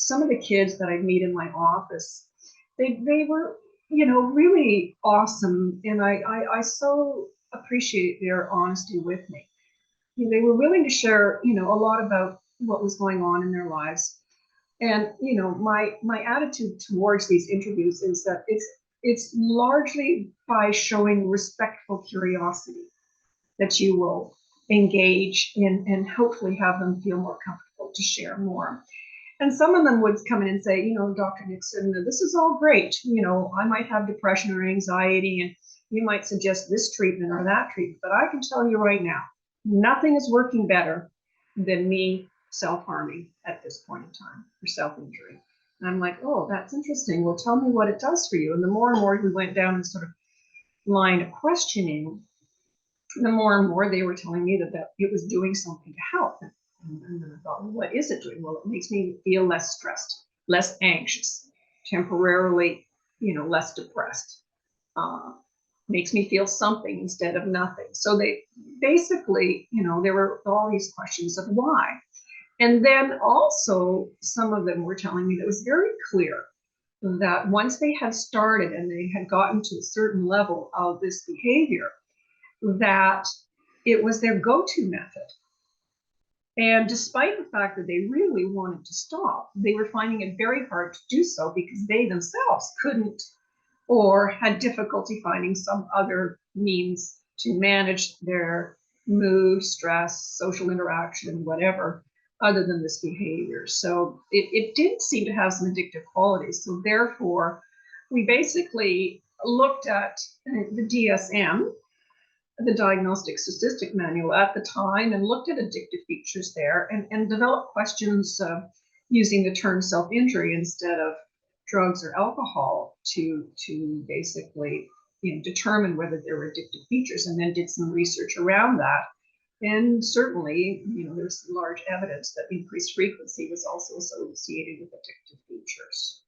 some of the kids that I meet in my office, they were, really awesome. And I so appreciate their honesty with me. They were willing to share, a lot about what was going on in their lives. And, my attitude towards these interviews is that it's largely by showing respectful curiosity that you will engage in and hopefully have them feel more comfortable to share more. And some of them would come in and say, Dr. Nixon, this is all great. I might have depression or anxiety, and you might suggest this treatment or that treatment. But I can tell you right now, nothing is working better than me self-harming at this point in time for self-injury. And I'm like, oh, that's interesting. Well, tell me what it does for you. And the more and more we went down this sort of line of questioning, the more and more they were telling me that it was doing something to help. And then I thought, well, what is it doing? Well, it makes me feel less stressed, less anxious, temporarily, less depressed. Makes me feel something instead of nothing. So they basically, there were all these questions of why. And then also some of them were telling me that it was very clear that once they had started and they had gotten to a certain level of this behavior, that it was their go-to method. And despite the fact that they really wanted to stop, they were finding it very hard to do so because they themselves couldn't or had difficulty finding some other means to manage their mood, stress, social interaction, whatever, other than this behavior. So it did seem to have some addictive qualities. So therefore, we basically looked at the DSM, the Diagnostic Statistic Manual at the time, and looked at addictive features there and developed questions using the term self-injury instead of drugs or alcohol to basically determine whether there were addictive features, and then did some research around that. And certainly, there's large evidence that increased frequency was also associated with addictive features.